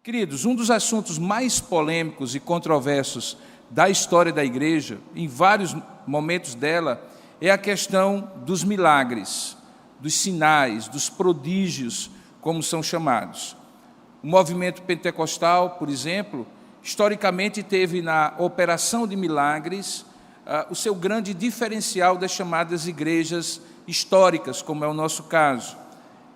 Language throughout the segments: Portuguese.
Queridos, um dos assuntos mais polêmicos e controversos da história da igreja, em vários momentos dela, é a questão dos milagres, dos sinais, dos prodígios, como são chamados. O movimento pentecostal, por exemplo, historicamente teve na operação de milagres o seu grande diferencial das chamadas igrejas históricas, como é o nosso caso.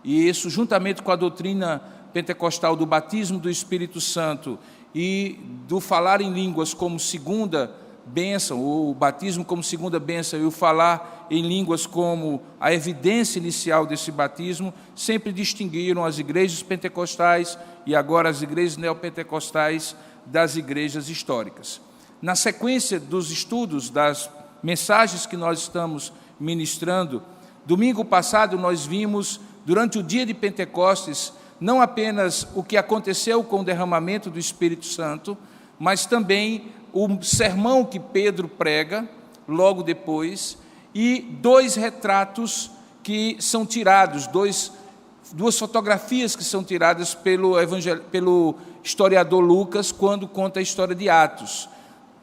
E isso, juntamente com a doutrina pentecostal do batismo do Espírito Santo e do falar em línguas como segunda bênção, ou o batismo como segunda bênção e o falar em línguas como a evidência inicial desse batismo, sempre distinguiram as igrejas pentecostais e agora as igrejas neopentecostais das igrejas históricas. Na sequência dos estudos, das mensagens que nós estamos ministrando, domingo passado nós vimos, durante o dia de Pentecostes, não apenas o que aconteceu com o derramamento do Espírito Santo, mas também o sermão que Pedro prega logo depois, e dois retratos que são tirados, duas fotografias que são tiradas pelo historiador Lucas, quando conta a história de Atos.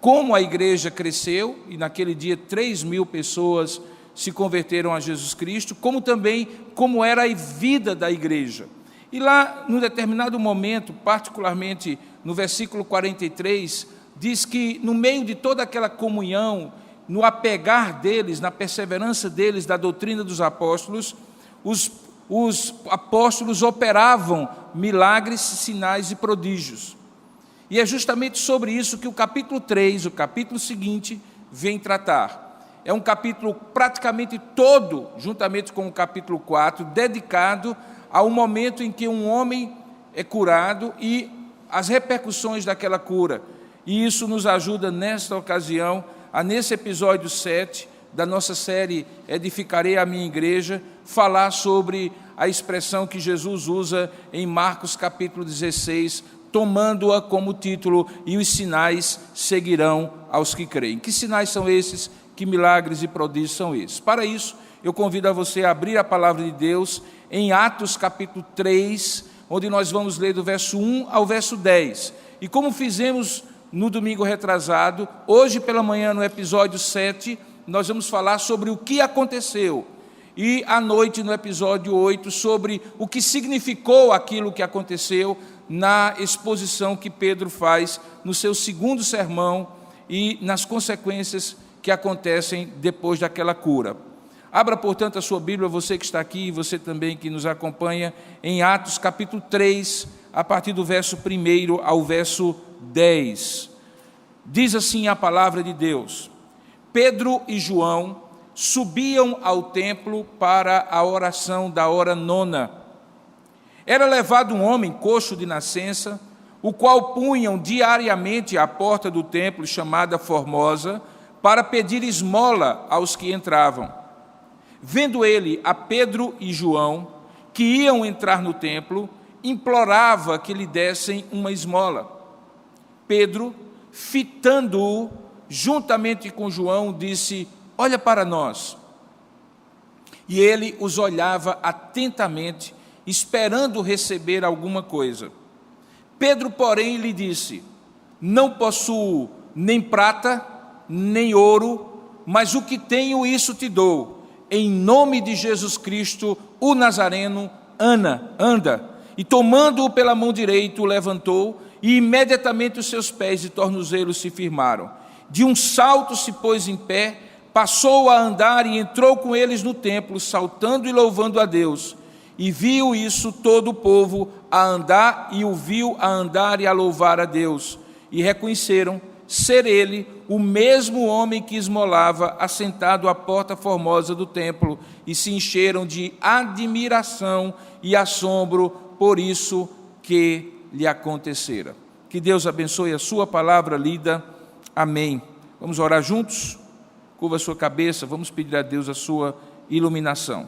Como a igreja cresceu, e naquele dia 3.000 pessoas se converteram a Jesus Cristo, como também como era a vida da igreja. E lá, num determinado momento, particularmente no versículo 43, diz que no meio de toda aquela comunhão, no apegar deles, na perseverança deles da doutrina dos apóstolos, os apóstolos operavam milagres, sinais e prodígios. E é justamente sobre isso que o capítulo 3, o capítulo seguinte, vem tratar. É um capítulo praticamente todo, juntamente com o capítulo 4, dedicado ao momento em que um homem é curado e as repercussões daquela cura. E isso nos ajuda, nesta ocasião, nesse episódio 7 da nossa série Edificarei a Minha Igreja, falar sobre a expressão que Jesus usa em Marcos capítulo 16, tomando-a como título, e os sinais seguirão aos que creem. Que sinais são esses? Que milagres e prodígios são esses? Para isso, eu convido a você a abrir a palavra de Deus em Atos capítulo 3, onde nós vamos ler do verso 1 ao verso 10. E como fizemos no domingo retrasado, hoje pela manhã, no episódio 7, nós vamos falar sobre o que aconteceu. E à noite, no episódio 8, sobre o que significou aquilo que aconteceu na exposição que Pedro faz no seu segundo sermão e nas consequências que acontecem depois daquela cura. Abra, portanto, a sua Bíblia, você que está aqui e você também que nos acompanha, em Atos capítulo 3, a partir do verso 1 ao verso 10. Diz assim a palavra de Deus: Pedro e João subiam ao templo para a oração da hora nona. Era levado um homem coxo de nascença, o qual punham diariamente à porta do templo, chamada Formosa, para pedir esmola aos que entravam. Vendo ele a Pedro e João, que iam entrar no templo, implorava que lhe dessem uma esmola. Pedro, fitando-o, juntamente com João, disse: olha para nós. E ele os olhava atentamente, esperando receber alguma coisa. Pedro, porém, lhe disse: não possuo nem prata, nem ouro, mas o que tenho, isso te dou. Em nome de Jesus Cristo, o Nazareno, anda. E tomando-o pela mão direita, o levantou, e imediatamente os seus pés e tornozelos se firmaram. De um salto se pôs em pé, passou a andar e entrou com eles no templo, saltando e louvando a Deus. E viu isso todo o povo a andar, e o viu a andar e a louvar a Deus. E reconheceram ser ele o mesmo homem que esmolava, assentado à porta formosa do templo, e se encheram de admiração e assombro por isso que lhe acontecera. Que Deus abençoe a sua palavra lida. Amém. Vamos orar juntos? Curva a sua cabeça, vamos pedir a Deus a sua iluminação.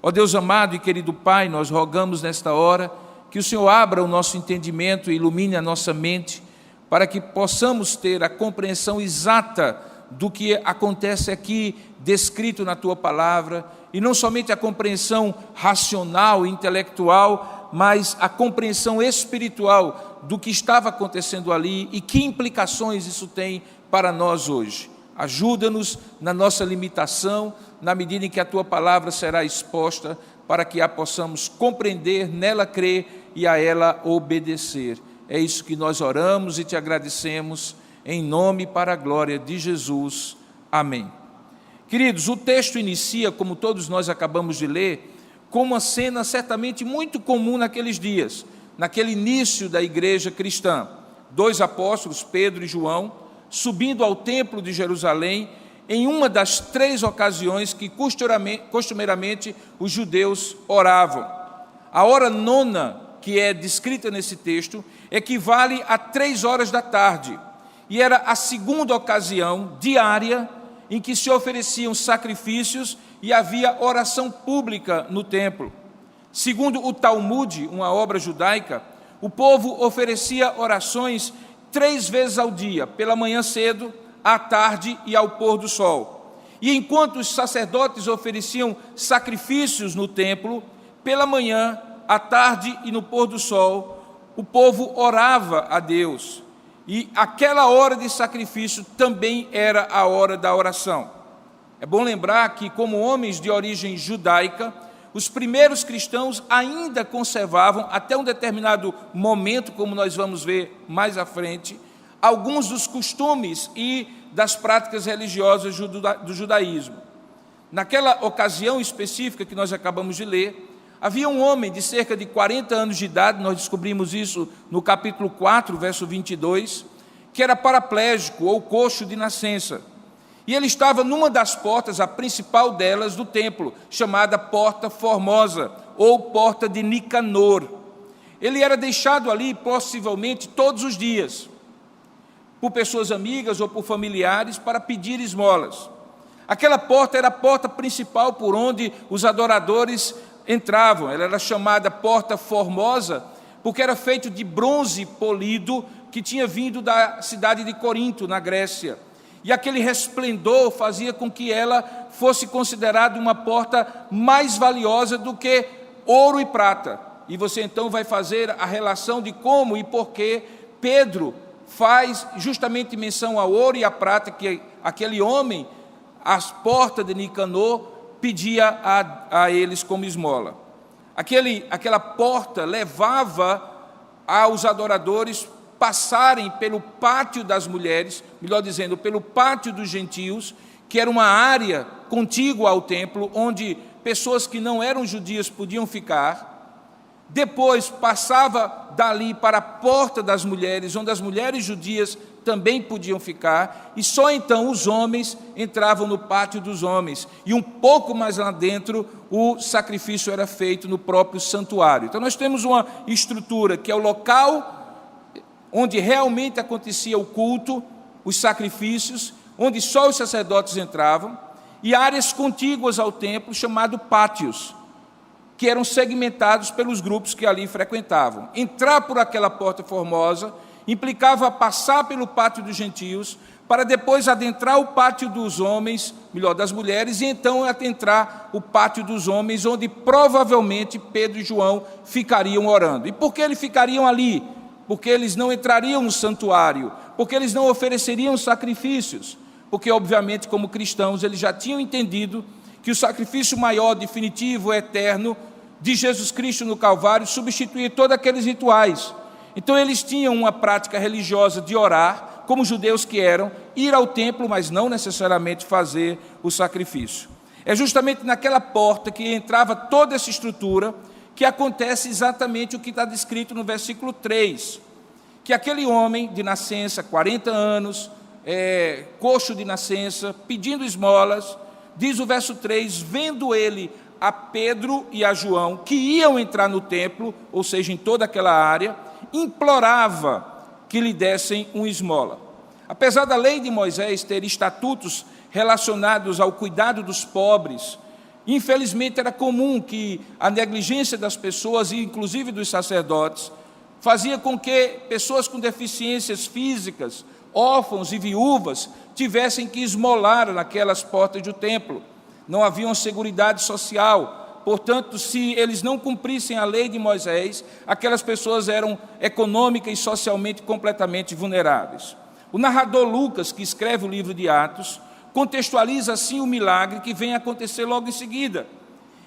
Ó Deus amado e querido Pai, nós rogamos nesta hora que o Senhor abra o nosso entendimento e ilumine a nossa mente, para que possamos ter a compreensão exata do que acontece aqui descrito na Tua Palavra, e não somente a compreensão racional e intelectual, mas a compreensão espiritual do que estava acontecendo ali e que implicações isso tem para nós hoje. Ajuda-nos na nossa limitação, na medida em que a Tua palavra será exposta, para que a possamos compreender, nela crer e a ela obedecer. É isso que nós oramos e Te agradecemos, em nome e para a glória de Jesus. Amém. Queridos, o texto inicia, como todos nós acabamos de ler, com uma cena certamente muito comum naqueles dias, naquele início da igreja cristã. 2 apóstolos, Pedro e João, subindo ao templo de Jerusalém, em uma das 3 ocasiões que costumeiramente os judeus oravam. A hora nona, que é descrita nesse texto, equivale a 3 horas da tarde, e era a segunda ocasião diária em que se ofereciam sacrifícios e havia oração pública no templo. Segundo o Talmud, uma obra judaica, o povo oferecia orações 3 vezes ao dia, pela manhã cedo, à tarde e ao pôr do sol. E enquanto os sacerdotes ofereciam sacrifícios no templo, pela manhã, à tarde e no pôr do sol, o povo orava a Deus. E aquela hora de sacrifício também era a hora da oração. É bom lembrar que, como homens de origem judaica, os primeiros cristãos ainda conservavam, até um determinado momento, como nós vamos ver mais à frente, alguns dos costumes e das práticas religiosas do judaísmo. Naquela ocasião específica que nós acabamos de ler, havia um homem de cerca de 40 anos de idade, nós descobrimos isso no capítulo 4, verso 22, que era paraplégico ou coxo de nascença. E ele estava numa das portas, a principal delas, do templo, chamada Porta Formosa, ou Porta de Nicanor. Ele era deixado ali, possivelmente, todos os dias, por pessoas amigas ou por familiares, para pedir esmolas. Aquela porta era a porta principal por onde os adoradores entravam. Ela era chamada Porta Formosa, porque era feito de bronze polido, que tinha vindo da cidade de Corinto, na Grécia. E aquele resplendor fazia com que ela fosse considerada uma porta mais valiosa do que ouro e prata. E você então vai fazer a relação de como e por que Pedro faz justamente menção ao ouro e à prata que aquele homem, às portas de Nicanor, pedia a eles como esmola. Aquela porta levava aos adoradores passarem pelo pátio das mulheres, melhor dizendo, pelo pátio dos gentios, que era uma área contígua ao templo, onde pessoas que não eram judias podiam ficar. Depois passava dali para a porta das mulheres, onde as mulheres judias também podiam ficar, e só então os homens entravam no pátio dos homens, e um pouco mais lá dentro o sacrifício era feito no próprio santuário. Então nós temos uma estrutura que é o local onde realmente acontecia o culto, os sacrifícios, onde só os sacerdotes entravam, e áreas contíguas ao templo, chamadas pátios, que eram segmentados pelos grupos que ali frequentavam. Entrar por aquela porta formosa implicava passar pelo pátio dos gentios, para depois adentrar o pátio dos homens, melhor, das mulheres, e então adentrar o pátio dos homens, onde provavelmente Pedro e João ficariam orando. E por que eles ficariam ali? Porque eles não entrariam no santuário, porque eles não ofereceriam sacrifícios, porque, obviamente, como cristãos, eles já tinham entendido que o sacrifício maior, definitivo, eterno, de Jesus Cristo no Calvário, substituía todos aqueles rituais. Então, eles tinham uma prática religiosa de orar, como judeus que eram, ir ao templo, mas não necessariamente fazer o sacrifício. É justamente naquela porta que entrava toda essa estrutura, que acontece exatamente o que está descrito no versículo 3, que aquele homem de nascença, 40 anos, coxo de nascença, pedindo esmolas, diz o verso 3, vendo ele a Pedro e a João, que iam entrar no templo, ou seja, em toda aquela área, implorava que lhe dessem uma esmola. Apesar da lei de Moisés ter estatutos relacionados ao cuidado dos pobres, infelizmente era comum que a negligência das pessoas, e inclusive dos sacerdotes, fazia com que pessoas com deficiências físicas, órfãos e viúvas, tivessem que esmolar naquelas portas do templo. Não havia uma seguridade social Portanto, se eles não cumprissem a lei de Moisés, aquelas pessoas eram econômica e socialmente completamente vulneráveis. O narrador Lucas, que escreve o livro de Atos, contextualiza assim o milagre que vem acontecer logo em seguida,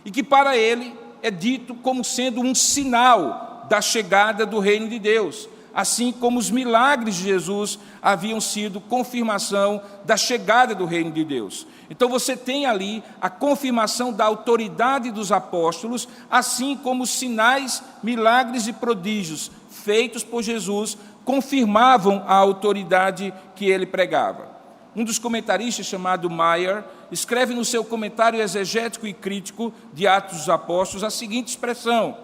e que para ele é dito como sendo um sinal da chegada do reino de Deus, assim como os milagres de Jesus haviam sido confirmação da chegada do reino de Deus. Então você tem ali a confirmação da autoridade dos apóstolos, assim como os sinais, milagres e prodígios feitos por Jesus confirmavam a autoridade que ele pregava. Um dos comentaristas, chamado Meyer, escreve no seu comentário exegético e crítico de Atos dos Apóstolos a seguinte expressão: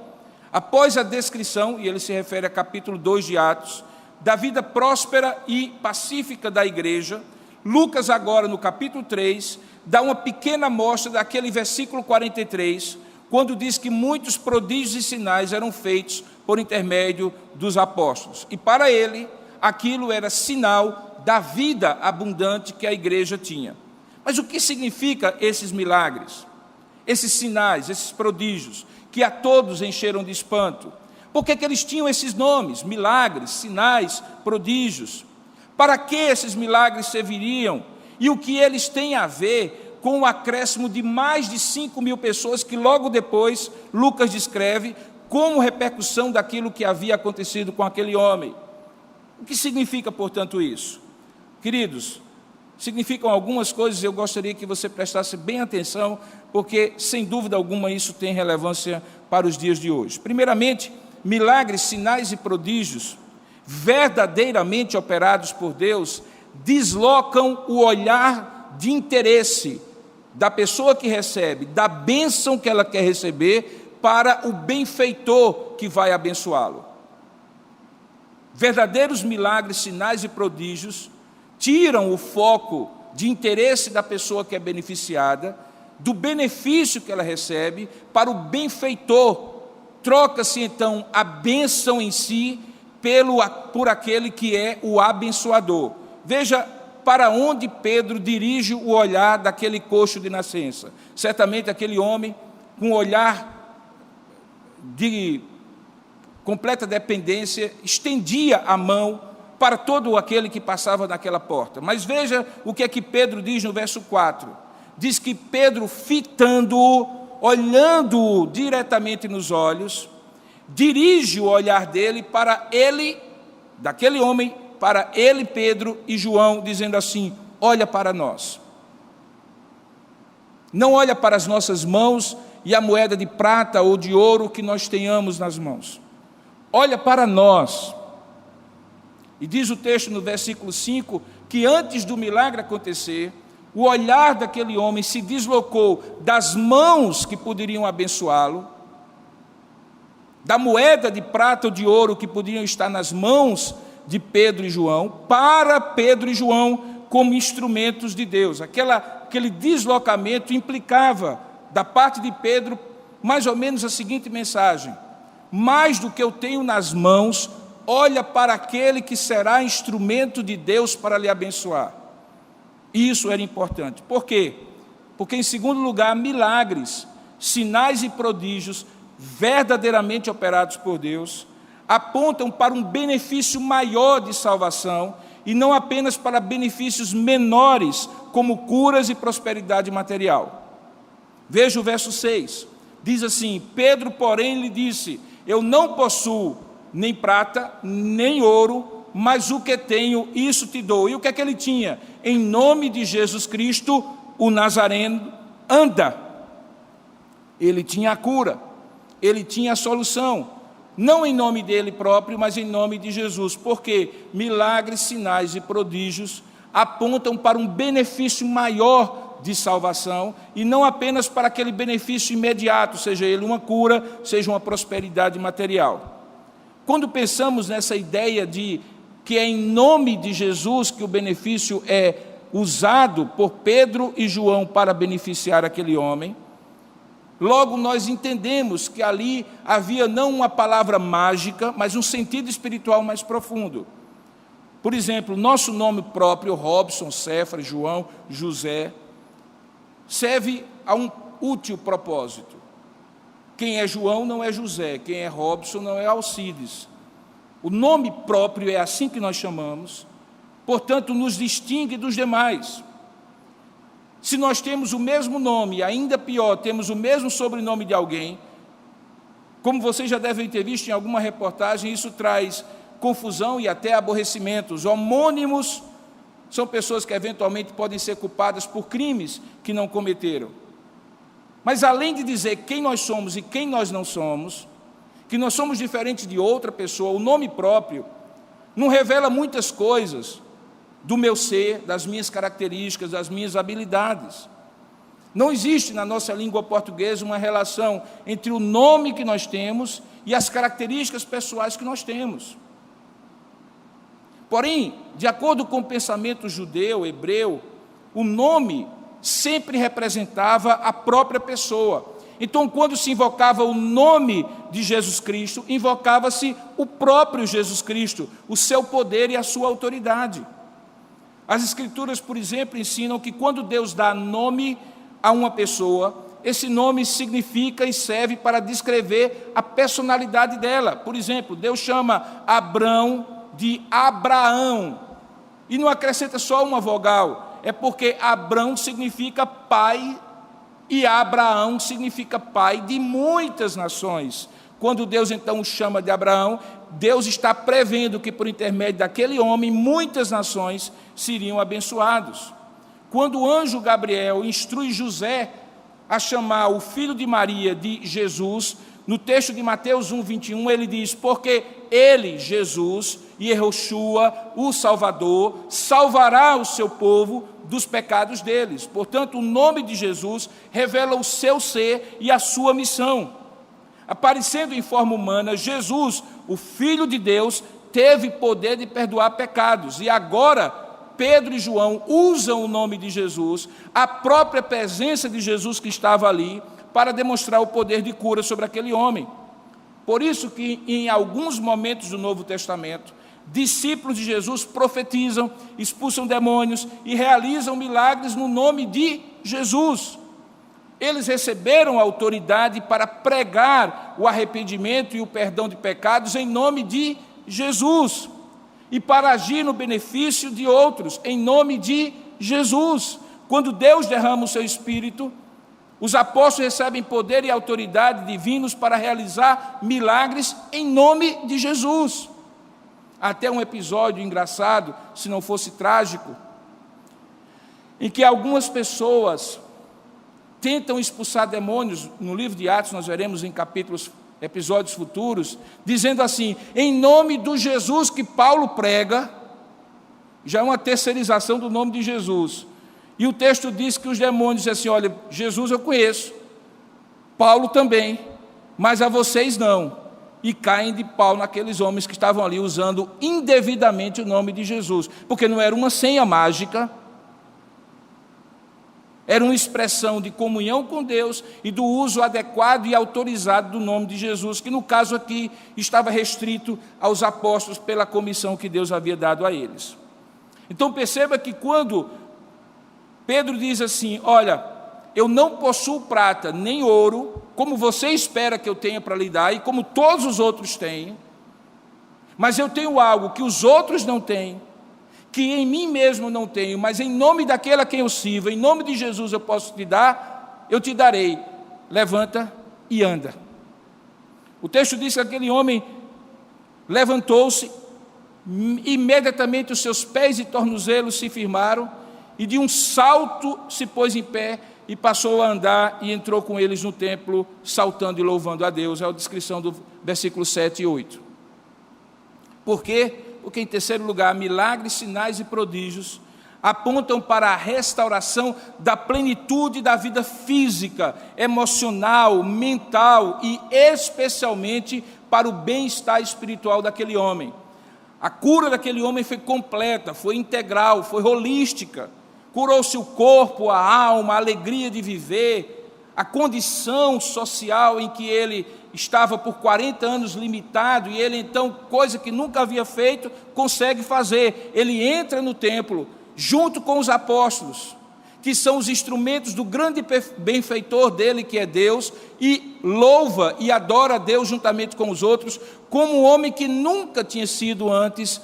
após a descrição, e ele se refere a capítulo 2 de Atos, da vida próspera e pacífica da igreja, Lucas agora no capítulo 3, dá uma pequena amostra daquele versículo 43, quando diz que muitos prodígios e sinais eram feitos por intermédio dos apóstolos. E para ele, aquilo era sinal da vida abundante que a igreja tinha. Mas o que significa esses milagres, esses sinais, esses prodígios, que a todos encheram de espanto? Por que eles tinham esses nomes, milagres, sinais, prodígios? Para que esses milagres serviriam? E o que eles têm a ver com o acréscimo de mais de 5.000 pessoas que logo depois Lucas descreve como repercussão daquilo que havia acontecido com aquele homem? O que significa, portanto, isso? Queridos, significam algumas coisas, eu gostaria que você prestasse bem atenção, porque, sem dúvida alguma, isso tem relevância para os dias de hoje. Primeiramente, milagres, sinais e prodígios, verdadeiramente operados por Deus, deslocam o olhar de interesse da pessoa que recebe, da bênção que ela quer receber, para o benfeitor que vai abençoá-lo. Verdadeiros milagres, sinais e prodígios tiram o foco de interesse da pessoa que é beneficiada, do benefício que ela recebe, para o benfeitor. Troca-se então a bênção em si por aquele que é o abençoador. Veja para onde Pedro dirige o olhar daquele coxo de nascença. Certamente aquele homem com um olhar de completa dependência estendia a mão para todo aquele que passava naquela porta. Mas veja o que é que Pedro diz no verso 4. Diz que Pedro, fitando-o, olhando-o diretamente nos olhos, dirige o olhar dele para ele, daquele homem, para ele, Pedro e João, dizendo assim: olha para nós. Não olha para as nossas mãos e a moeda de prata ou de ouro que nós tenhamos nas mãos. Olha para nós. E diz o texto no versículo 5, que antes do milagre acontecer, o olhar daquele homem se deslocou das mãos que poderiam abençoá-lo, da moeda de prata ou de ouro que podiam estar nas mãos de Pedro e João, para Pedro e João como instrumentos de Deus. Aquele deslocamento implicava, da parte de Pedro, mais ou menos a seguinte mensagem: mais do que eu tenho nas mãos, olha para aquele que será instrumento de Deus para lhe abençoar. Isso era importante. Por quê? Porque, em segundo lugar, milagres, sinais e prodígios verdadeiramente operados por Deus apontam para um benefício maior de salvação e não apenas para benefícios menores, como curas e prosperidade material. Veja o verso 6. Diz assim: Pedro, porém, lhe disse: eu não possuo nem prata, nem ouro, mas o que tenho, isso te dou. E o que é que ele tinha? Em nome de Jesus Cristo, o Nazareno, anda. Ele tinha a cura, ele tinha a solução, não em nome dele próprio, mas em nome de Jesus. Porque milagres, sinais e prodígios apontam para um benefício maior de salvação, e não apenas para aquele benefício imediato, seja ele uma cura, seja uma prosperidade material. Quando pensamos nessa ideia de que é em nome de Jesus que o benefício é usado por Pedro e João para beneficiar aquele homem, logo nós entendemos que ali havia não uma palavra mágica, mas um sentido espiritual mais profundo. Por exemplo, nosso nome próprio, Robson, Cefra, João, José, serve a um útil propósito. Quem é João não é José, quem é Robson não é Alcides. O nome próprio é assim que nós chamamos, portanto, nos distingue dos demais. Se nós temos o mesmo nome, ainda pior, temos o mesmo sobrenome de alguém, como vocês já devem ter visto em alguma reportagem, isso traz confusão e até aborrecimento. Os homônimos são pessoas que eventualmente podem ser culpadas por crimes que não cometeram. Mas além de dizer quem nós somos e quem nós não somos, que nós somos diferentes de outra pessoa, o nome próprio não revela muitas coisas do meu ser, das minhas características, das minhas habilidades. Não existe na nossa língua portuguesa uma relação entre o nome que nós temos e as características pessoais que nós temos. Porém, de acordo com o pensamento judeu, hebreu, o nome sempre representava a própria pessoa. Então, quando se invocava o nome de Jesus Cristo, invocava-se o próprio Jesus Cristo, o seu poder e a sua autoridade. As Escrituras, por exemplo, ensinam que quando Deus dá nome a uma pessoa, esse nome significa e serve para descrever a personalidade dela. Por exemplo, Deus chama Abrão de Abraão, e não acrescenta só uma vogal, é porque Abrão significa pai, e Abraão significa pai de muitas nações. Quando Deus então o chama de Abraão, Deus está prevendo que por intermédio daquele homem, muitas nações seriam abençoados. Quando o anjo Gabriel instrui José a chamar o filho de Maria de Jesus, no texto de Mateus 1:21, ele diz: porque ele, Jesus, Yehoshua, o Salvador, salvará o seu povo dos pecados deles. Portanto, o nome de Jesus revela o seu ser e a sua missão. Aparecendo em forma humana, Jesus, o Filho de Deus, teve poder de perdoar pecados. E agora, Pedro e João usam o nome de Jesus, a própria presença de Jesus que estava ali, para demonstrar o poder de cura sobre aquele homem. Por isso que, em alguns momentos do Novo Testamento, discípulos de Jesus profetizam, expulsam demônios e realizam milagres no nome de Jesus. Eles receberam autoridade para pregar o arrependimento e o perdão de pecados em nome de Jesus, e para agir no benefício de outros em nome de Jesus. Quando Deus derrama o seu Espírito, os apóstolos recebem poder e autoridade divinos para realizar milagres em nome de Jesus. Até um episódio engraçado, se não fosse trágico, em que algumas pessoas tentam expulsar demônios. No livro de Atos nós veremos em episódios futuros, dizendo assim: em nome do Jesus que Paulo prega. Já é uma terceirização do nome de Jesus. E o texto diz que os demônios dizem assim: olha, Jesus eu conheço, Paulo também, mas a vocês não. E caem de pau naqueles homens que estavam ali usando indevidamente o nome de Jesus, porque não era uma senha mágica, era uma expressão de comunhão com Deus e do uso adequado e autorizado do nome de Jesus, que no caso aqui estava restrito aos apóstolos pela comissão que Deus havia dado a eles. Então perceba que quando Pedro diz assim: olha, eu não possuo prata nem ouro, como você espera que eu tenha para lhe dar, e como todos os outros têm, mas eu tenho algo que os outros não têm, que em mim mesmo não tenho, mas em nome daquele a quem eu sirvo, em nome de Jesus eu posso te dar, eu te darei. Levanta e anda. O texto diz que aquele homem levantou-se, imediatamente os seus pés e tornozelos se firmaram, e de um salto se pôs em pé, e passou a andar, e entrou com eles no templo, saltando e louvando a Deus. É a descrição do versículo 7 e 8. Por quê? Porque, em terceiro lugar, milagres, sinais e prodígios apontam para a restauração da plenitude da vida física, emocional, mental e especialmente para o bem-estar espiritual daquele homem. A cura daquele homem foi completa, foi integral, foi holística. Curou-se o corpo, a alma, a alegria de viver, a condição social em que ele estava por 40 anos limitado, e ele então, coisa que nunca havia feito, consegue fazer. Ele entra no templo, junto com os apóstolos, que são os instrumentos do grande benfeitor dele, que é Deus, e louva e adora a Deus juntamente com os outros, como um homem que nunca tinha sido antes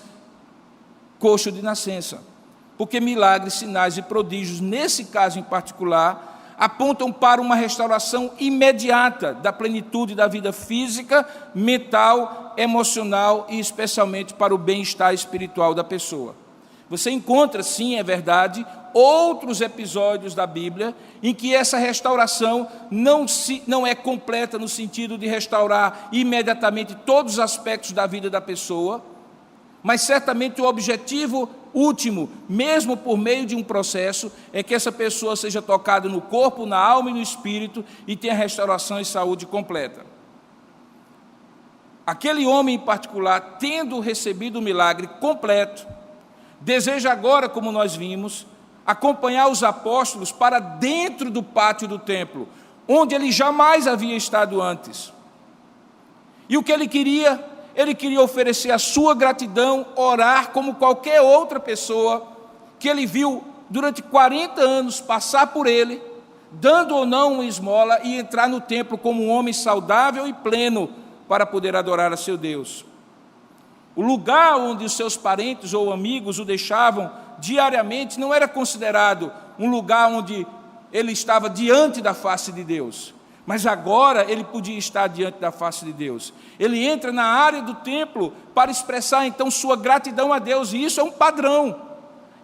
coxo de nascença. Porque milagres, sinais e prodígios, nesse caso em particular, apontam para uma restauração imediata da plenitude da vida física, mental, emocional e especialmente para o bem-estar espiritual da pessoa. Você encontra, sim, é verdade, outros episódios da Bíblia em que essa restauração não é completa no sentido de restaurar imediatamente todos os aspectos da vida da pessoa, mas certamente o objetivo último, mesmo por meio de um processo, é que essa pessoa seja tocada no corpo, na alma e no espírito e tenha restauração e saúde completa. Aquele homem em particular, tendo recebido o milagre completo, deseja agora, como nós vimos, acompanhar os apóstolos para dentro do pátio do templo, onde ele jamais havia estado antes. E o que ele queria? Ele queria oferecer a sua gratidão, orar como qualquer outra pessoa que ele viu durante 40 anos passar por ele, dando ou não uma esmola, e entrar no templo como um homem saudável e pleno para poder adorar a seu Deus. O lugar onde os seus parentes ou amigos o deixavam diariamente não era considerado um lugar onde ele estava diante da face de Deus. Mas agora ele podia estar diante da face de Deus. Ele entra na área do templo para expressar então sua gratidão a Deus, e isso é um padrão.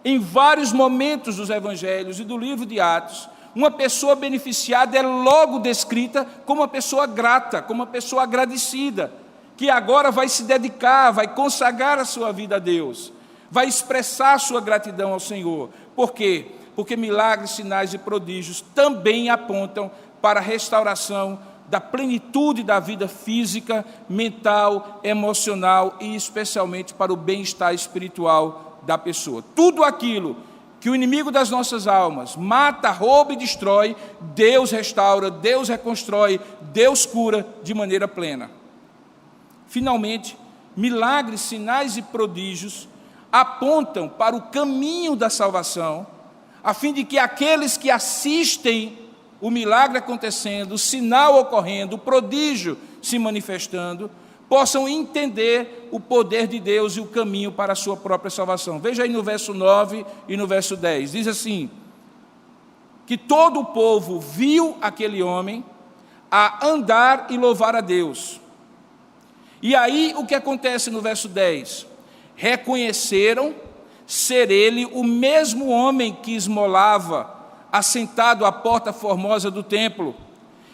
Em vários momentos dos evangelhos e do livro de Atos, uma pessoa beneficiada é logo descrita como uma pessoa grata, como uma pessoa agradecida, que agora vai se dedicar, vai consagrar a sua vida a Deus, vai expressar a sua gratidão ao Senhor. Por quê? Porque milagres, sinais e prodígios também apontam para a restauração da plenitude da vida física, mental, emocional e especialmente para o bem-estar espiritual da pessoa. Tudo aquilo que o inimigo das nossas almas mata, rouba e destrói, Deus restaura, Deus reconstrói, Deus cura de maneira plena. Finalmente, milagres, sinais e prodígios apontam para o caminho da salvação, a fim de que aqueles que assistem o milagre acontecendo, o sinal ocorrendo, o prodígio se manifestando, possam entender o poder de Deus e o caminho para a sua própria salvação. Veja aí no verso 9 e no verso 10, diz assim, que todo o povo viu aquele homem a andar e louvar a Deus. E aí o que acontece no verso 10? Reconheceram ser ele o mesmo homem que esmolava, assentado à porta formosa do templo.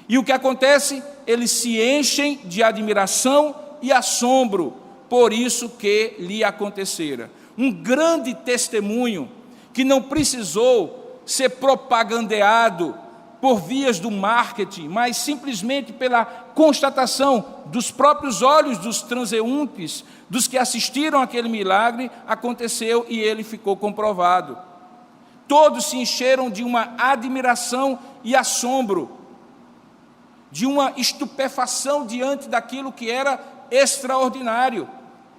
E o que acontece? Eles se enchem de admiração e assombro por isso que lhe acontecera. Um grande testemunho que não precisou ser propagandeado por vias do marketing, mas simplesmente pela constatação dos próprios olhos dos transeuntes, dos que assistiram àquele milagre, aconteceu e ele ficou comprovado. Todos se encheram de uma admiração e assombro, de uma estupefação diante daquilo que era extraordinário.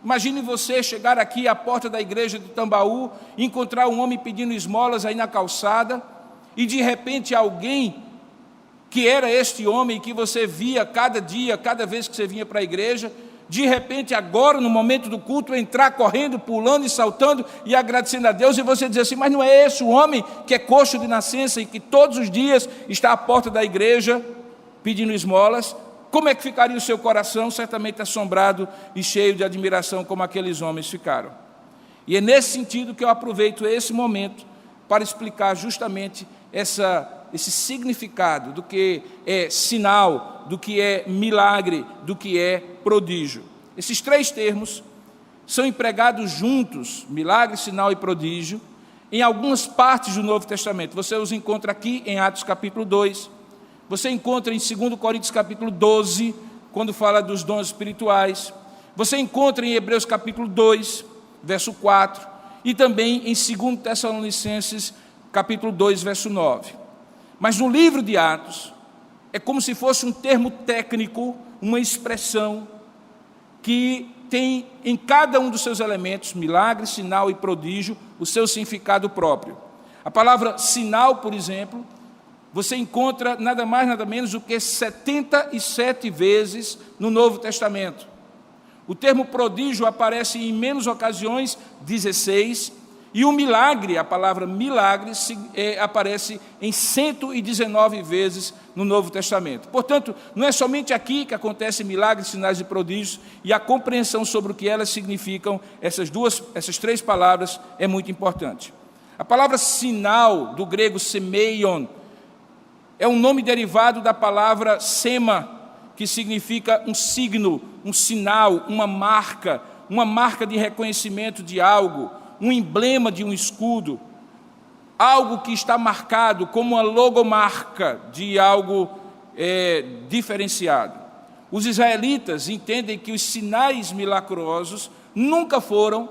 Imagine você chegar aqui à porta da igreja de Tambaú, encontrar um homem pedindo esmolas aí na calçada, e de repente alguém que era este homem que você via cada dia, cada vez que você vinha para a igreja, de repente agora no momento do culto entrar correndo, pulando e saltando e agradecendo a Deus, e você dizer assim, mas não é esse o homem que é coxo de nascença e que todos os dias está à porta da igreja pedindo esmolas? Como é que ficaria o seu coração? Certamente assombrado e cheio de admiração como aqueles homens ficaram. E é nesse sentido que eu aproveito esse momento para explicar justamente esse significado do que é sinal, do que é milagre, do que é prodígio. Esses três termos são empregados juntos, milagre, sinal e prodígio, em algumas partes do Novo Testamento. Você os encontra aqui em Atos capítulo 2, você encontra em 2 Coríntios capítulo 12, quando fala dos dons espirituais, você encontra em Hebreus capítulo 2, verso 4, e também em 2 Tessalonicenses capítulo 2, verso 9. Mas no livro de Atos, é como se fosse um termo técnico, uma expressão que tem em cada um dos seus elementos, milagre, sinal e prodígio, o seu significado próprio. A palavra sinal, por exemplo, você encontra nada mais, nada menos do que 77 vezes no Novo Testamento. O termo prodígio aparece em menos ocasiões, 16, e o milagre, a palavra milagre, aparece em 119 vezes no Novo Testamento. Portanto, não é somente aqui que acontecem milagres, sinais e prodígios, e a compreensão sobre o que elas significam, essas três palavras, é muito importante. A palavra sinal, do grego semeion, é um nome derivado da palavra sema, que significa um signo, um sinal, uma marca de reconhecimento de algo, um emblema de um escudo, algo que está marcado como uma logomarca de algo diferenciado. Os israelitas entendem que os sinais milagrosos nunca foram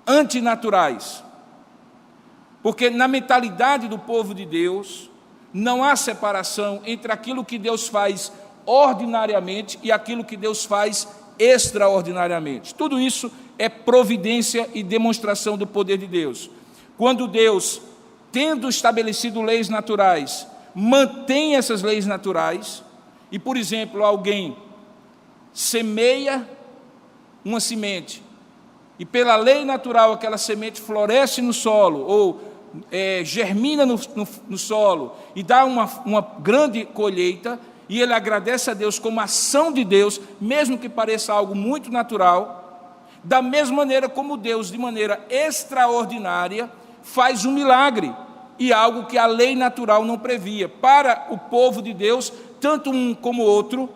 antinaturais, porque na mentalidade do povo de Deus não há separação entre aquilo que Deus faz ordinariamente e aquilo que Deus faz extraordinariamente. Tudo isso é providência e demonstração do poder de Deus. Quando Deus, tendo estabelecido leis naturais, mantém essas leis naturais, e, por exemplo, alguém semeia uma semente, e pela lei natural aquela semente floresce no solo, ou germina no solo, e dá uma grande colheita, e ele agradece a Deus como ação de Deus, mesmo que pareça algo muito natural, da mesma maneira como Deus, de maneira extraordinária, faz um milagre, e algo que a lei natural não previa. Para o povo de Deus, tanto um como o outro,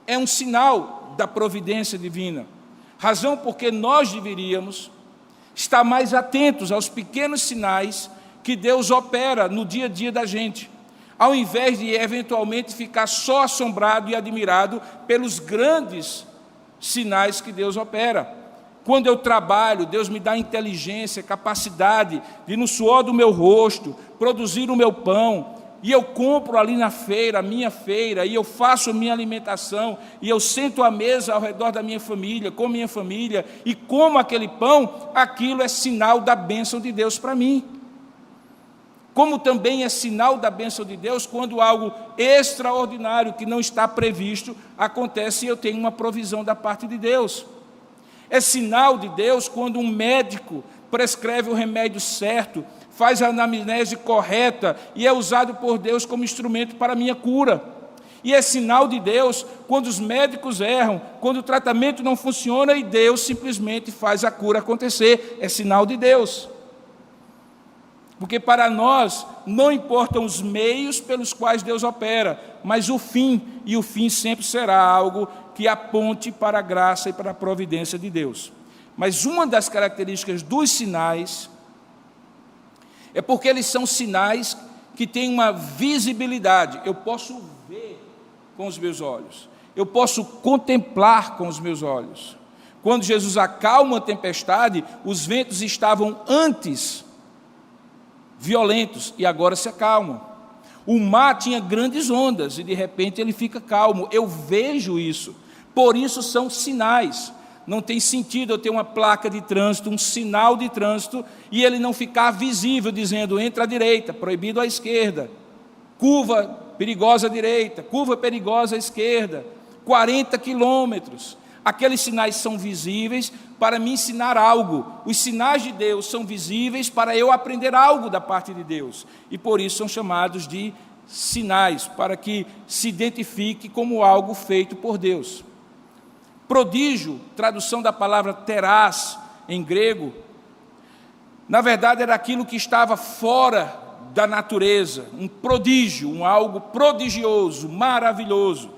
é um sinal da providência divina. Razão porque nós deveríamos estar mais atentos aos pequenos sinais que Deus opera no dia a dia da gente, ao invés de eventualmente ficar só assombrado e admirado pelos grandes sinais que Deus opera. Quando eu trabalho, Deus me dá inteligência, capacidade de, no suor do meu rosto, produzir o meu pão, e eu compro ali na feira, a minha feira, e eu faço a minha alimentação, e eu sento à mesa ao redor da minha família, com minha família, e como aquele pão, aquilo é sinal da bênção de Deus para mim. Como também é sinal da bênção de Deus quando algo extraordinário que não está previsto acontece e eu tenho uma provisão da parte de Deus. É sinal de Deus quando um médico prescreve o remédio certo, faz a anamnese correta e é usado por Deus como instrumento para a minha cura. E é sinal de Deus quando os médicos erram, quando o tratamento não funciona e Deus simplesmente faz a cura acontecer. É sinal de Deus. Porque para nós não importam os meios pelos quais Deus opera, mas o fim, e o fim sempre será algo que aponte para a graça e para a providência de Deus. Mas uma das características dos sinais é porque eles são sinais que têm uma visibilidade. Eu posso ver com os meus olhos, eu posso contemplar com os meus olhos. Quando Jesus acalma a tempestade, os ventos estavam antes violentos e agora se acalmam. O mar tinha grandes ondas e de repente ele fica calmo. Eu vejo isso. Por isso são sinais. Não tem sentido eu ter uma placa de trânsito, um sinal de trânsito, e ele não ficar visível, dizendo, entra à direita, proibido à esquerda, curva perigosa à direita, curva perigosa à esquerda, 40 quilômetros. Aqueles sinais são visíveis para me ensinar algo. Os sinais de Deus são visíveis para eu aprender algo da parte de Deus. E por isso são chamados de sinais, para que se identifique como algo feito por Deus. Prodígio, tradução da palavra terás em grego, na verdade era aquilo que estava fora da natureza, um prodígio, algo prodigioso, maravilhoso.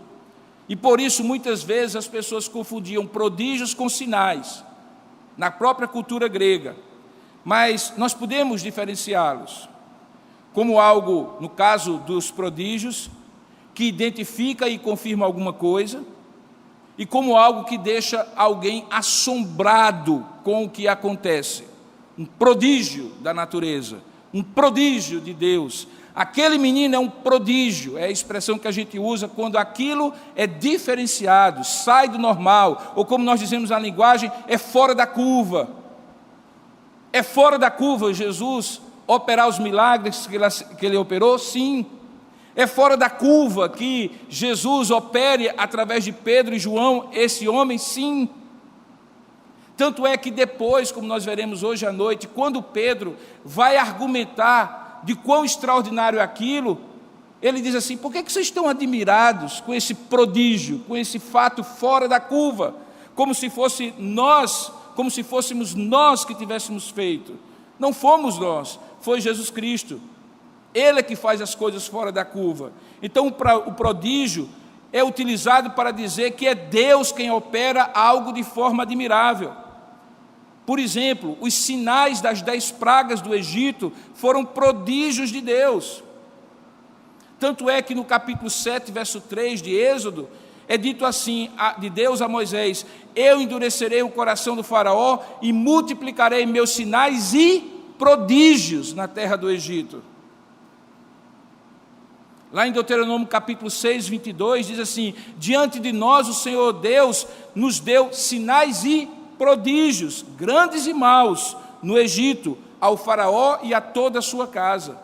E por isso, muitas vezes, as pessoas confundiam prodígios com sinais, na própria cultura grega. Mas nós podemos diferenciá-los como algo, no caso dos prodígios, que identifica e confirma alguma coisa, e como algo que deixa alguém assombrado com o que acontece. Um prodígio da natureza, um prodígio de Deus. Aquele menino é um prodígio, é a expressão que a gente usa quando aquilo é diferenciado, sai do normal, ou como nós dizemos na linguagem, é fora da curva. É fora da curva. Jesus operar os milagres que ele operou? Sim. É fora da curva que Jesus opere através de Pedro e João, esse homem? Sim. Tanto é que depois, como nós veremos hoje à noite, quando Pedro vai argumentar de quão extraordinário é aquilo, ele diz assim: por que vocês estão admirados com esse prodígio, com esse fato fora da curva, como se fôssemos nós que tivéssemos feito? Não fomos nós, foi Jesus Cristo. Ele é que faz as coisas fora da curva. Então o prodígio é utilizado para dizer que é Deus quem opera algo de forma admirável. Por exemplo, os sinais das 10 pragas do Egito foram prodígios de Deus. Tanto é que no capítulo 7, verso 3 de Êxodo, é dito assim, de Deus a Moisés: eu endurecerei o coração do faraó e multiplicarei meus sinais e prodígios na terra do Egito. Lá em Deuteronômio capítulo 6, 22, diz assim: diante de nós o Senhor Deus nos deu sinais e prodígios, grandes e maus, no Egito, ao faraó e a toda a sua casa.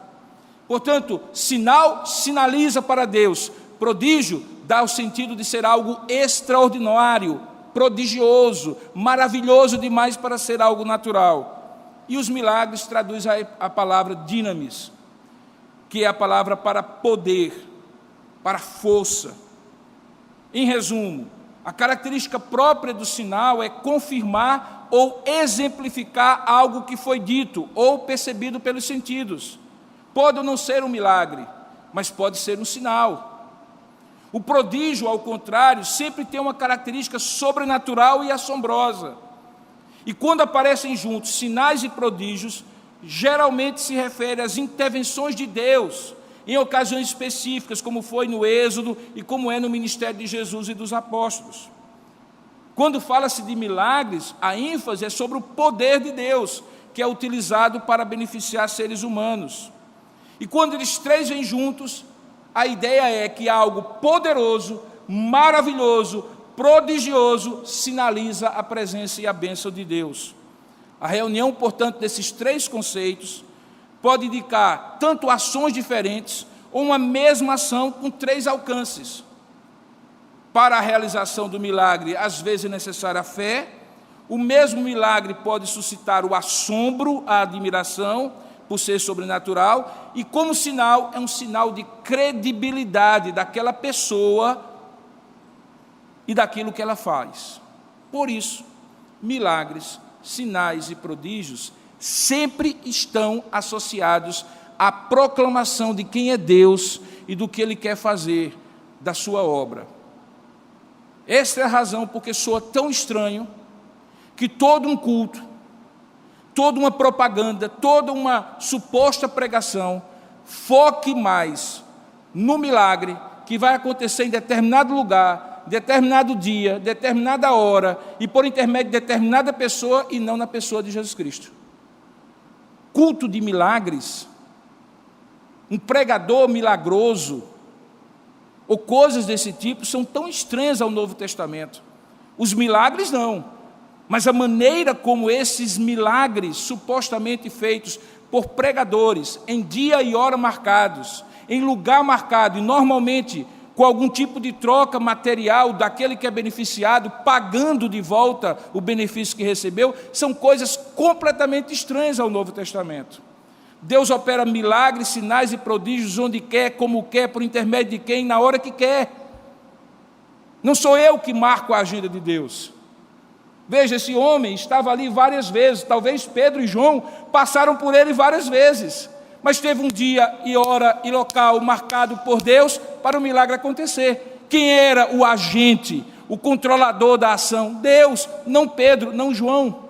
Portanto, sinal sinaliza para Deus, prodígio dá o sentido de ser algo extraordinário, prodigioso, maravilhoso demais para ser algo natural. E os milagres traduz a palavra dinamis, que é a palavra para poder, para força. Em resumo, a característica própria do sinal é confirmar ou exemplificar algo que foi dito ou percebido pelos sentidos. Pode ou não ser um milagre, mas pode ser um sinal. O prodígio, ao contrário, sempre tem uma característica sobrenatural e assombrosa. E quando aparecem juntos sinais e prodígios, geralmente se refere às intervenções de Deus em ocasiões específicas, como foi no Êxodo e como é no ministério de Jesus e dos apóstolos. Quando fala-se de milagres, a ênfase é sobre o poder de Deus, que é utilizado para beneficiar seres humanos. E quando eles três vêm juntos, a ideia é que algo poderoso, maravilhoso, prodigioso sinaliza a presença e a bênção de Deus. A reunião, portanto, desses três conceitos pode indicar tanto ações diferentes ou uma mesma ação com três alcances. Para a realização do milagre, às vezes é necessária a fé. O mesmo milagre pode suscitar o assombro, a admiração, por ser sobrenatural, e como sinal, é um sinal de credibilidade daquela pessoa e daquilo que ela faz. Por isso, milagres, sinais e prodígios sempre estão associados à proclamação de quem é Deus e do que Ele quer fazer da sua obra. Esta é a razão porque soa tão estranho que todo um culto, toda uma propaganda, toda uma suposta pregação foque mais no milagre que vai acontecer em determinado lugar, determinado dia, determinada hora e por intermédio de determinada pessoa e não na pessoa de Jesus Cristo. Culto de milagres, um pregador milagroso ou coisas desse tipo são tão estranhas ao Novo Testamento. Os milagres não, mas a maneira como esses milagres supostamente feitos por pregadores em dia e hora marcados, em lugar marcado e normalmente com algum tipo de troca material daquele que é beneficiado, pagando de volta o benefício que recebeu, são coisas completamente estranhas ao Novo Testamento. Deus opera milagres, sinais e prodígios onde quer, como quer, por intermédio de quem, na hora que quer. Não sou eu que marco a agenda de Deus. Veja, esse homem estava ali várias vezes, talvez Pedro e João passaram por ele várias vezes, mas teve um dia e hora e local marcado por Deus para o milagre acontecer. Quem era o agente, o controlador da ação? Deus, não Pedro, não João.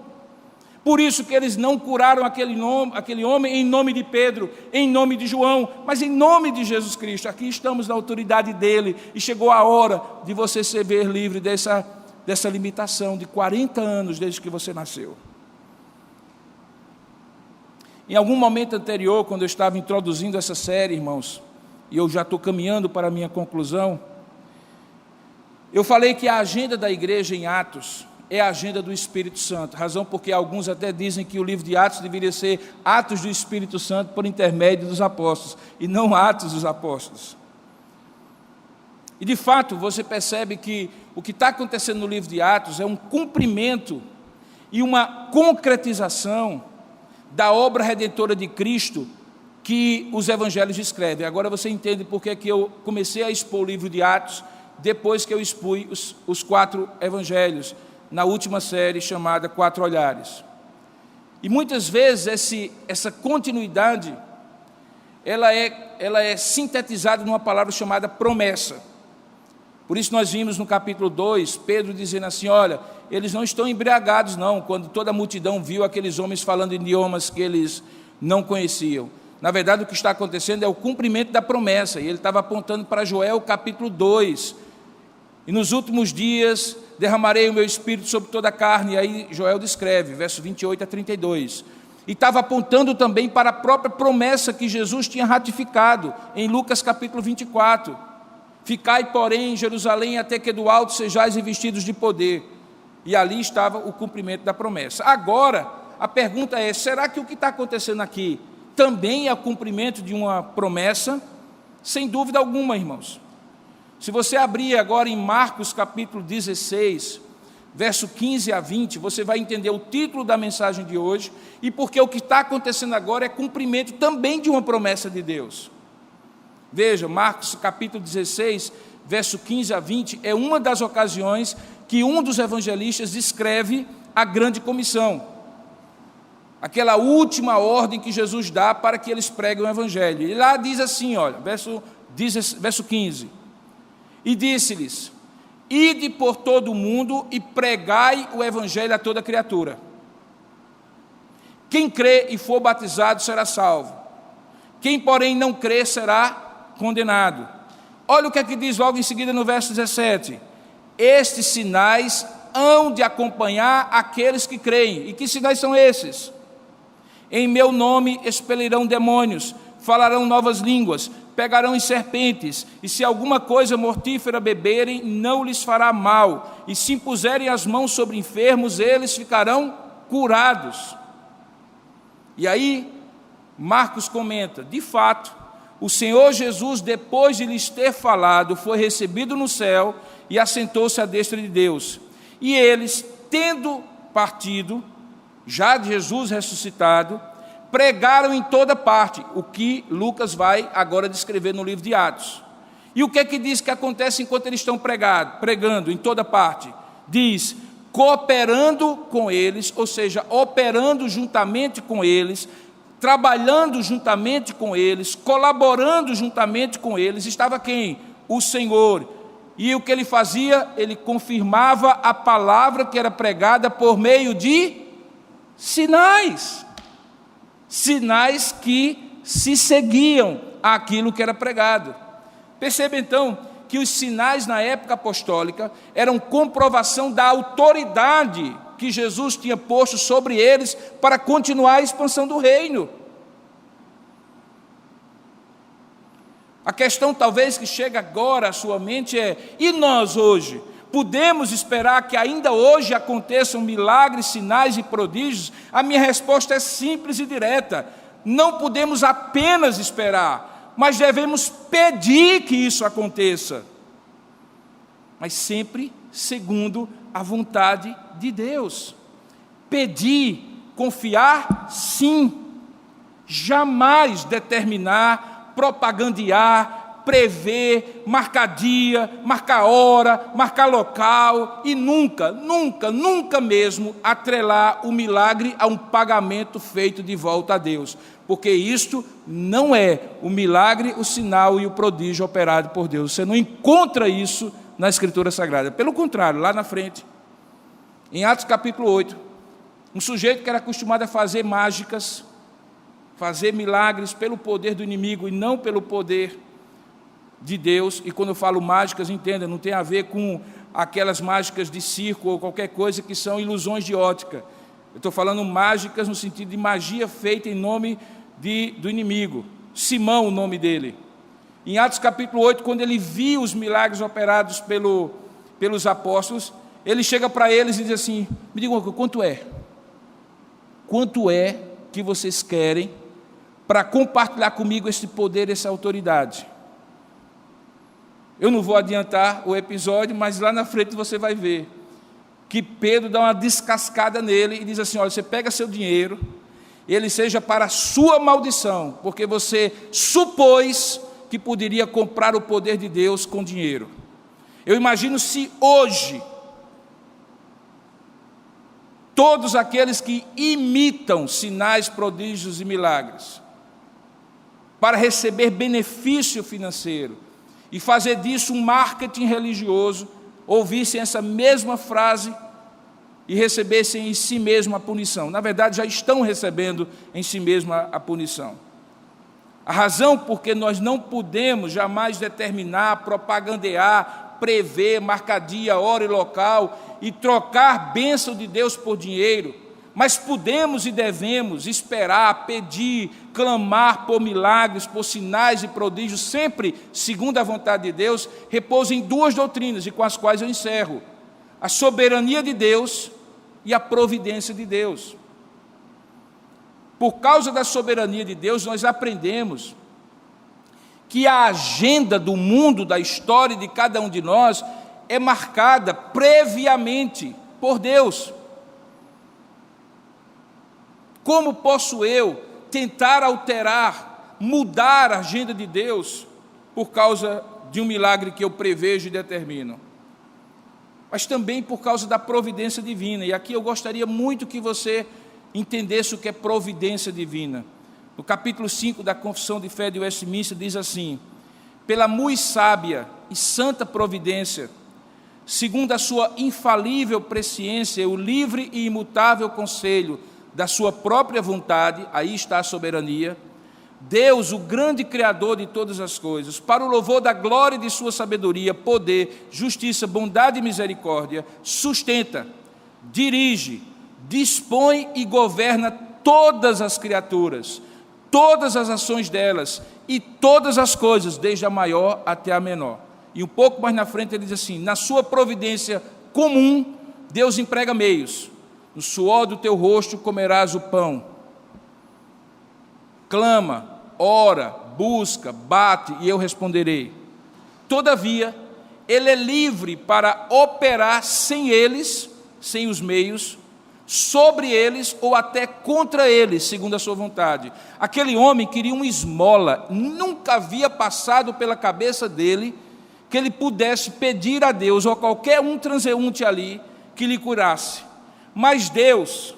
Por isso que eles não curaram aquele homem em nome de Pedro, em nome de João, mas em nome de Jesus Cristo. Aqui estamos na autoridade dele e chegou a hora de você ser livre dessa limitação de 40 anos desde que você nasceu. Em algum momento anterior, quando eu estava introduzindo essa série, irmãos, e eu já estou caminhando para a minha conclusão, eu falei que a agenda da igreja em Atos é a agenda do Espírito Santo, razão porque alguns até dizem que o livro de Atos deveria ser Atos do Espírito Santo por intermédio dos apóstolos, e não Atos dos Apóstolos. E de fato, você percebe que o que está acontecendo no livro de Atos é um cumprimento e uma concretização da obra redentora de Cristo que os evangelhos descrevem. Agora você entende por que eu comecei a expor o livro de Atos depois que eu expus os 4 evangelhos, na última série chamada 4 Olhares. E muitas vezes essa continuidade, ela é sintetizada numa palavra chamada promessa. Por isso nós vimos no capítulo 2, Pedro dizendo assim, olha, eles não estão embriagados não, quando toda a multidão viu aqueles homens falando idiomas que eles não conheciam. Na verdade, o que está acontecendo é o cumprimento da promessa, e ele estava apontando para Joel capítulo 2, e nos últimos dias derramarei o meu espírito sobre toda a carne, e aí Joel descreve, versos 28 a 32, e estava apontando também para a própria promessa que Jesus tinha ratificado, em Lucas capítulo 24, ficai, porém, em Jerusalém, até que do alto sejais revestidos de poder, e ali estava o cumprimento da promessa. Agora, a pergunta é, será que o que está acontecendo aqui também é o cumprimento de uma promessa? Sem dúvida alguma, irmãos. Se você abrir agora em Marcos capítulo 16, verso 15 a 20, você vai entender o título da mensagem de hoje, e porque o que está acontecendo agora é cumprimento também de uma promessa de Deus. Veja, Marcos capítulo 16, verso 15 a 20, é uma das ocasiões que um dos evangelistas descreve a grande comissão, aquela última ordem que Jesus dá para que eles preguem o evangelho. E lá diz assim, olha, verso 15, e disse-lhes, ide por todo o mundo e pregai o evangelho a toda criatura. Quem crê e for batizado será salvo, quem porém não crê será condenado. Olha o que é que diz logo em seguida no verso 17, estes sinais hão de acompanhar aqueles que creem. E que sinais são esses? Em meu nome expelirão demônios, falarão novas línguas, pegarão em serpentes, e se alguma coisa mortífera beberem, não lhes fará mal, e se impuserem as mãos sobre enfermos, eles ficarão curados. E aí, Marcos comenta, de fato, o Senhor Jesus, depois de lhes ter falado, foi recebido no céu e assentou-se à destra de Deus. E eles, tendo partido, já de Jesus ressuscitado, pregaram em toda parte, o que Lucas vai agora descrever no livro de Atos. E o que é que diz que acontece enquanto eles estão pregando em toda parte? Diz, cooperando com eles, ou seja, operando juntamente com eles, trabalhando juntamente com eles, colaborando juntamente com eles, estava quem? O Senhor. E o que ele fazia? Ele confirmava a palavra que era pregada por meio de sinais. Sinais que se seguiam àquilo que era pregado. Perceba então que os sinais na época apostólica eram comprovação da autoridade que Jesus tinha posto sobre eles para continuar a expansão do reino. A questão talvez que chega agora à sua mente é, e nós hoje? Podemos esperar que ainda hoje aconteçam milagres, sinais e prodígios? A minha resposta é simples e direta. Não podemos apenas esperar, mas devemos pedir que isso aconteça. Mas sempre segundo a vontade de Deus. Pedir, confiar, sim. Jamais determinar, propagandear, prever, marcar dia, marcar hora, marcar local e nunca, nunca, nunca mesmo atrelar o milagre a um pagamento feito de volta a Deus, porque isto não é o milagre, o sinal e o prodígio operado por Deus. Você não encontra isso na Escritura Sagrada. Pelo contrário, lá na frente, em Atos capítulo 8, um sujeito que era acostumado a fazer mágicas, fazer milagres pelo poder do inimigo e não pelo poder de Deus, e quando eu falo mágicas, entenda, não tem a ver com aquelas mágicas de circo ou qualquer coisa que são ilusões de ótica. Eu estou falando mágicas no sentido de magia feita em nome do inimigo. Simão, o nome dele. Em Atos capítulo 8, quando ele viu os milagres operados pelos apóstolos, ele chega para eles e diz assim: me diga uma coisa, quanto é? Quanto é que vocês querem para compartilhar comigo esse poder, essa autoridade? Eu não vou adiantar o episódio, mas lá na frente você vai ver que Pedro dá uma descascada nele e diz assim: olha, você pega seu dinheiro, ele seja para a sua maldição, porque você supôs que poderia comprar o poder de Deus com dinheiro. Eu imagino se hoje todos aqueles que imitam sinais, prodígios e milagres para receber benefício financeiro e fazer disso um marketing religioso, ouvissem essa mesma frase e recebessem em si mesmo a punição. Na verdade, já estão recebendo em si mesmo a punição. A razão porque nós não podemos jamais determinar, propagandear, prever, marcar dia, hora e local e trocar bênção de Deus por dinheiro, mas podemos e devemos esperar, pedir, clamar por milagres, por sinais e prodígios, sempre segundo a vontade de Deus, repousa em duas doutrinas, e com as quais eu encerro: a soberania de Deus e a providência de Deus. Por causa da soberania de Deus, nós aprendemos que a agenda do mundo, da história de cada um de nós, é marcada previamente por Deus. Como posso eu tentar alterar, mudar a agenda de Deus por causa de um milagre que eu prevejo e determino? Mas também por causa da providência divina. E aqui eu gostaria muito que você entendesse o que é providência divina. No capítulo 5 da Confissão de Fé de Westminster diz assim: pela muito sábia e santa providência, segundo a sua infalível presciência, o livre e imutável conselho da sua própria vontade, aí está a soberania, Deus, o grande Criador de todas as coisas, para o louvor da glória de sua sabedoria, poder, justiça, bondade e misericórdia, sustenta, dirige, dispõe e governa todas as criaturas, todas as ações delas e todas as coisas, desde a maior até a menor. E um pouco mais na frente ele diz assim: na sua providência comum, Deus emprega meios. No suor do teu rosto comerás o pão. Clama, ora, busca, bate e eu responderei. Todavia, ele é livre para operar sem eles, sem os meios, sobre eles ou até contra eles, segundo a sua vontade. Aquele homem queria uma esmola, nunca havia passado pela cabeça dele que ele pudesse pedir a Deus ou a qualquer um transeunte ali que lhe curasse. Mas Deus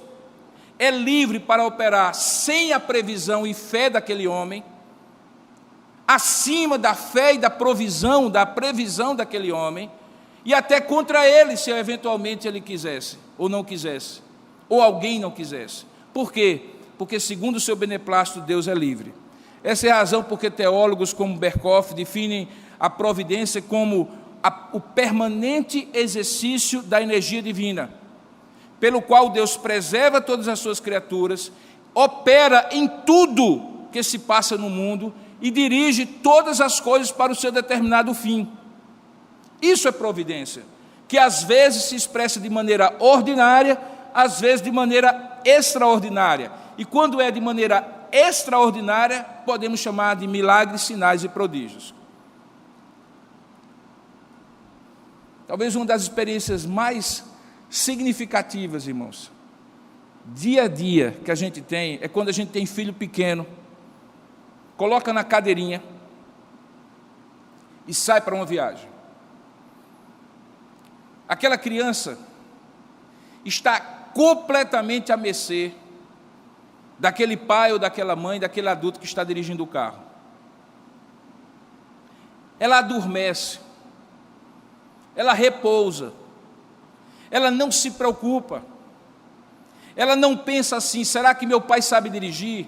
é livre para operar sem a previsão e fé daquele homem, acima da fé e da provisão, da previsão daquele homem, e até contra ele, se eventualmente ele quisesse, ou não quisesse, ou alguém não quisesse. Por quê? Porque segundo o seu beneplácito, Deus é livre. Essa é a razão porque teólogos como Berkhoff definem a providência como o permanente exercício da energia divina, pelo qual Deus preserva todas as suas criaturas, opera em tudo que se passa no mundo e dirige todas as coisas para o seu determinado fim. Isso é providência, que às vezes se expressa de maneira ordinária, às vezes de maneira extraordinária. E quando é de maneira extraordinária, podemos chamar de milagres, sinais e prodígios. Talvez uma das experiências mais significativas, irmãos, dia a dia que a gente tem, é quando a gente tem filho pequeno, coloca na cadeirinha e sai para uma viagem. Aquela criança está completamente à mercê daquele pai ou daquela mãe, daquele adulto que está dirigindo o carro. Ela adormece, ela repousa, ela não se preocupa, ela não pensa assim: será que meu pai sabe dirigir?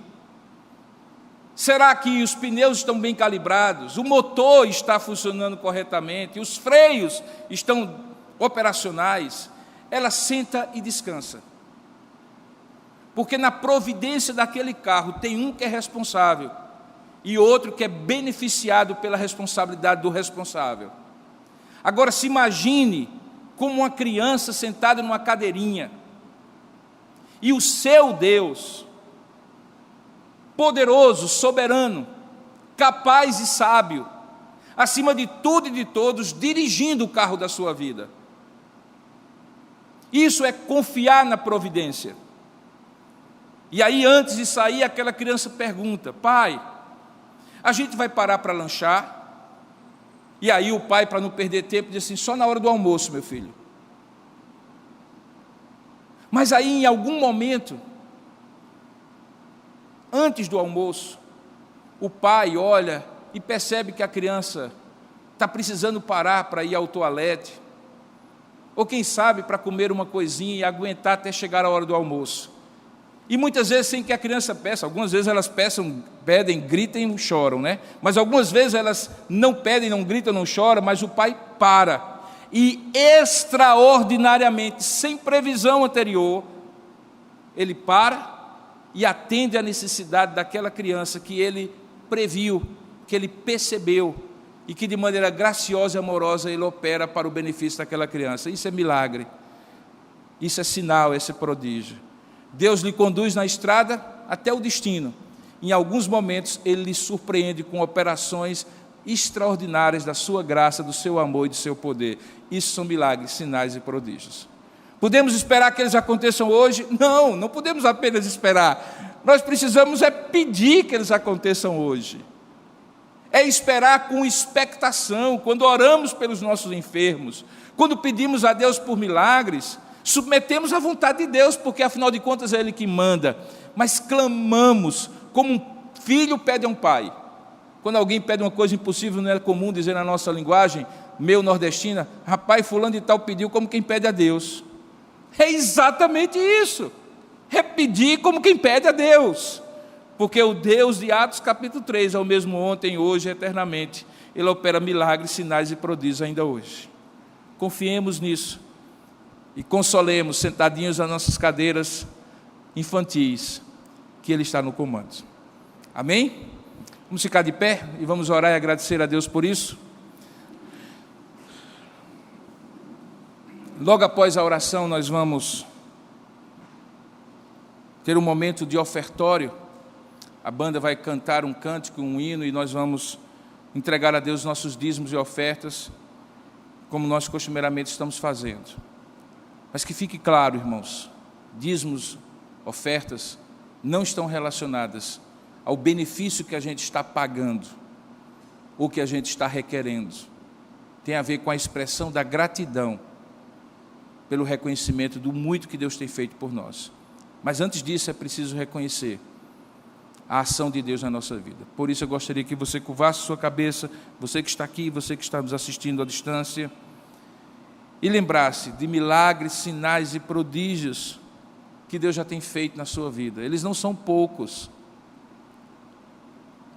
Será que os pneus estão bem calibrados? O motor está funcionando corretamente? Os freios estão operacionais? Ela senta e descansa, porque na providência daquele carro tem um que é responsável e outro que é beneficiado pela responsabilidade do responsável. Agora se imagine como uma criança sentada numa cadeirinha. E o seu Deus, poderoso, soberano, capaz e sábio, acima de tudo e de todos, dirigindo o carro da sua vida. Isso é confiar na providência. E aí, antes de sair, aquela criança pergunta: pai, a gente vai parar para lanchar? E aí o pai, para não perder tempo, diz assim: só na hora do almoço, meu filho. Mas aí, em algum momento, antes do almoço, o pai olha e percebe que a criança está precisando parar para ir ao toalete, ou quem sabe para comer uma coisinha e aguentar até chegar a hora do almoço. E muitas vezes sem que a criança peça, algumas vezes elas pedem, gritam e choram, né? Mas algumas vezes elas não pedem, não gritam, não choram, mas o pai para. E extraordinariamente, sem previsão anterior, ele para e atende à necessidade daquela criança que ele previu, que ele percebeu, e que de maneira graciosa e amorosa ele opera para o benefício daquela criança. Isso é milagre, isso é sinal, esse é prodígio. Deus lhe conduz na estrada até o destino. Em alguns momentos ele lhe surpreende com operações extraordinárias da sua graça, do seu amor e do seu poder. Isso são milagres, sinais e prodígios. Podemos esperar que eles aconteçam hoje? Não, não podemos apenas esperar. Nós precisamos é pedir que eles aconteçam hoje. É esperar com expectação. Quando oramos pelos nossos enfermos, quando pedimos a Deus por milagres, submetemos à vontade de Deus, porque afinal de contas é Ele que manda, mas clamamos como um filho pede a um pai. Quando alguém pede uma coisa impossível, não é comum dizer na nossa linguagem, meio nordestina: rapaz, fulano de tal pediu, como quem pede a Deus. É exatamente isso, é pedir como quem pede a Deus, porque o Deus de Atos capítulo 3 é o mesmo ontem, hoje e eternamente. Ele opera milagres, sinais e prodígios ainda hoje. Confiemos nisso e consolemos, sentadinhos nas nossas cadeiras infantis, que Ele está no comando. Amém? Vamos ficar de pé e vamos orar e agradecer a Deus por isso. Logo após a oração, nós vamos ter um momento de ofertório. A banda vai cantar um cântico, um hino, e nós vamos entregar a Deus nossos dízimos e ofertas, como nós costumeiramente estamos fazendo. Mas que fique claro, irmãos, dízimos, ofertas, não estão relacionadas ao benefício que a gente está pagando, ou que a gente está requerendo. Tem a ver com a expressão da gratidão, pelo reconhecimento do muito que Deus tem feito por nós. Mas antes disso é preciso reconhecer a ação de Deus na nossa vida. Por isso eu gostaria que você curvasse sua cabeça, você que está aqui, você que está nos assistindo à distância, e lembrasse de milagres, sinais e prodígios que Deus já tem feito na sua vida. Eles não são poucos.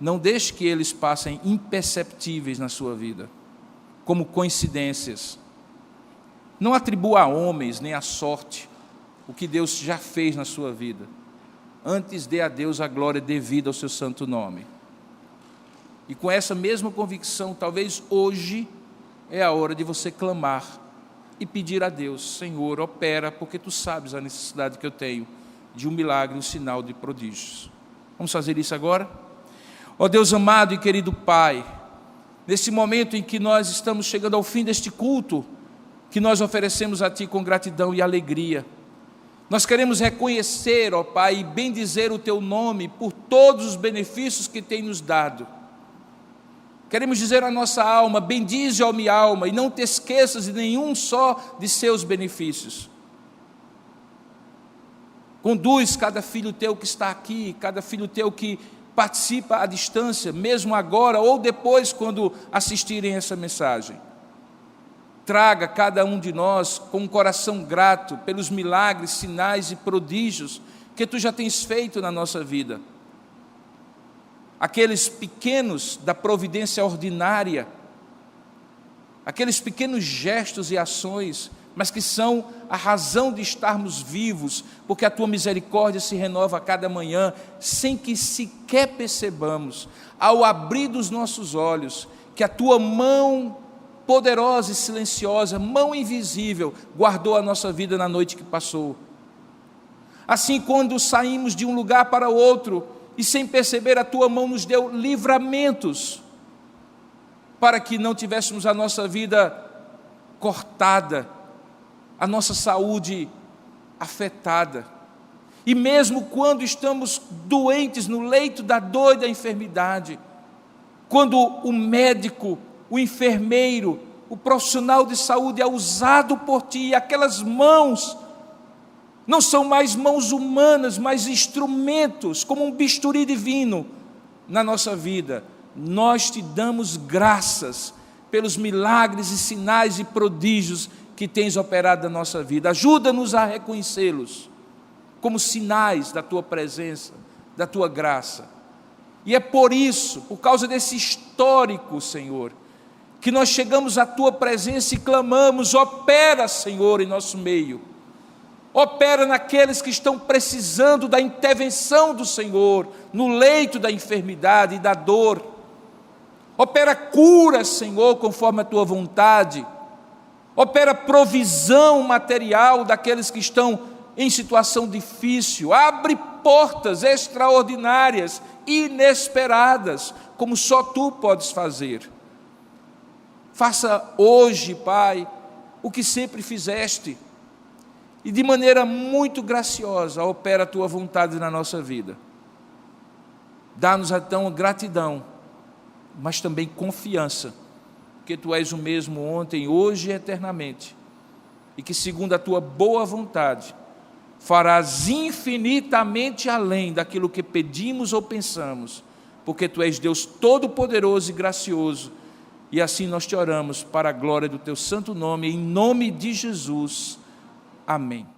Não deixe que eles passem imperceptíveis na sua vida, como coincidências. Não atribua a homens nem à sorte o que Deus já fez na sua vida. Antes dê a Deus a glória devida ao seu santo nome. E com essa mesma convicção, talvez hoje é a hora de você clamar e pedir a Deus: Senhor, opera, porque Tu sabes a necessidade que eu tenho de um milagre, um sinal de prodígios. Vamos fazer isso agora? Ó Deus amado e querido Pai, nesse momento em que nós estamos chegando ao fim deste culto, que nós oferecemos a Ti com gratidão e alegria, nós queremos reconhecer, ó Pai, e bendizer o Teu nome por todos os benefícios que tem nos dado. Queremos dizer à nossa alma: bendize, ó minha alma, e não te esqueças de nenhum só de seus benefícios. Conduz cada filho Teu que está aqui, cada filho Teu que participa à distância, mesmo agora ou depois quando assistirem essa mensagem. Traga cada um de nós com um coração grato pelos milagres, sinais e prodígios que Tu já tens feito na nossa vida. Aqueles pequenos da providência ordinária, aqueles pequenos gestos e ações, mas que são a razão de estarmos vivos, porque a Tua misericórdia se renova a cada manhã, sem que sequer percebamos, ao abrir dos nossos olhos, que a Tua mão poderosa e silenciosa, mão invisível, guardou a nossa vida na noite que passou. Assim, quando saímos de um lugar para outro, e sem perceber, a tua mão nos deu livramentos, para que não tivéssemos a nossa vida cortada, a nossa saúde afetada. E mesmo quando estamos doentes no leito da dor e da enfermidade, quando o médico, o enfermeiro, o profissional de saúde é usado por ti, e aquelas mãos não são mais mãos humanas, mas instrumentos, como um bisturi divino na nossa vida, nós te damos graças pelos milagres e sinais e prodígios que tens operado na nossa vida. Ajuda-nos a reconhecê-los como sinais da tua presença, da tua graça. E é por isso, por causa desse histórico, Senhor, que nós chegamos à tua presença e clamamos: opera, Senhor, em nosso meio. Opera naqueles que estão precisando da intervenção do Senhor, no leito da enfermidade e da dor. Opera cura, Senhor, conforme a tua vontade. Opera provisão material daqueles que estão em situação difícil. Abre portas extraordinárias, inesperadas, como só tu podes fazer. Faça hoje, Pai, o que sempre fizeste, e de maneira muito graciosa opera a tua vontade na nossa vida. Dá-nos então gratidão, mas também confiança, que tu és o mesmo ontem, hoje e eternamente, e que segundo a tua boa vontade farás infinitamente além daquilo que pedimos ou pensamos, porque tu és Deus todo-poderoso e gracioso. E assim nós te oramos para a glória do teu santo nome, em nome de Jesus. Amém.